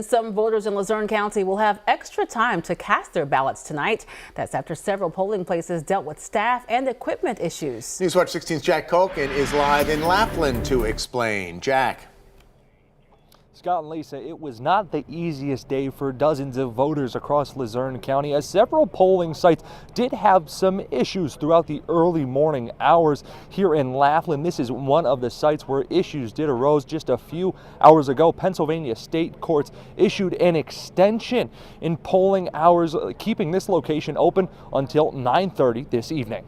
Some voters in Luzerne County will have extra time to cast their ballots tonight. That's after several polling places dealt with staff and equipment issues. Newswatch 16's Jack Culkin is live in Laflin to explain. Jack. Scott and Lisa, it was not the easiest day for dozens of voters across Luzerne County, as several polling sites did have some issues throughout the early morning hours here in Laflin. This is one of the sites where issues did arose just a few hours ago. Pennsylvania state courts issued an extension in polling hours, keeping this location open until 9:30 this evening.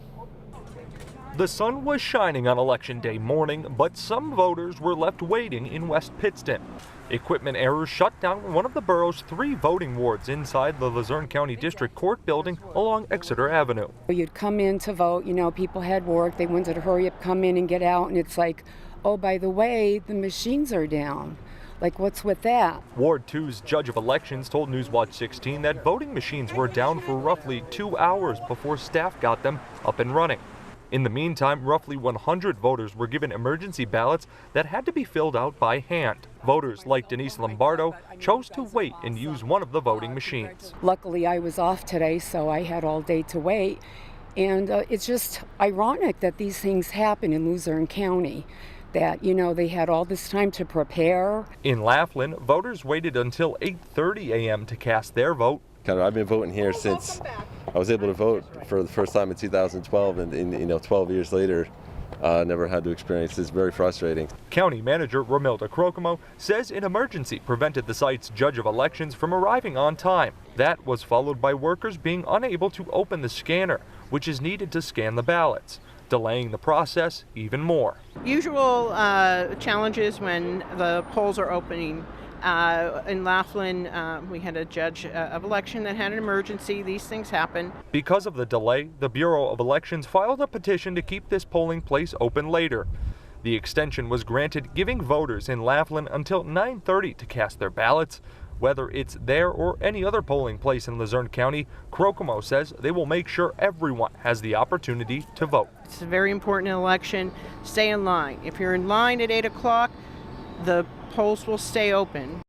The sun was shining on Election Day morning, but some voters were left waiting in West Pittston. Equipment errors shut down one of the borough's 3 voting wards inside the Luzerne County District Court building along Exeter Avenue. You'd come in to vote, people had work, they wanted to hurry up, come in and get out, and it's like, oh, by the way, the machines are down. Like, what's with that? Ward 2's judge of elections told Newswatch 16 that voting machines were down for roughly 2 hours before staff got them up and running. In the meantime, roughly 100 voters were given emergency ballots that had to be filled out by hand. Voters like Denise Lombardo chose to wait and use one of the voting machines. Luckily, I was off today, so I had all day to wait. And it's just ironic that these things happen in Luzerne County, that, they had all this time to prepare. In Laflin, voters waited until 8:30 a.m. to cast their vote. I've been voting here since I was able to vote for the first time in 2012, and 12 years later, never had to experience this. Very frustrating. County Manager Romilda Crocomo says an emergency prevented the site's judge of elections from arriving on time. That was followed by workers being unable to open the scanner, which is needed to scan the ballots, delaying the process even more. Usual challenges when the polls are opening. In Laflin, we had a judge of election that had an emergency. These things happen. Because of the delay, the Bureau of Elections filed a petition to keep this polling place open later. The extension was granted, giving voters in Laflin until 9:30 to cast their ballots. Whether it's there or any other polling place in Luzerne County, Crocomo says they will make sure everyone has the opportunity to vote. It's a very important election. Stay in line. If you're in line at 8 o'clock, the polls will stay open.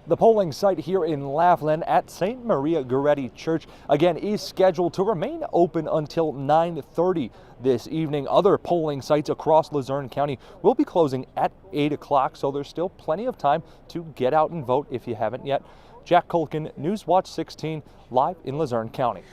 The polling site here in Laflin at St. Maria Goretti Church, again, is scheduled to remain open until 9:30 this evening. Other polling sites across Luzerne County will be closing at 8 o'clock, so there's still plenty of time to get out and vote if you haven't yet. Jack Culkin, Newswatch 16, live in Luzerne County.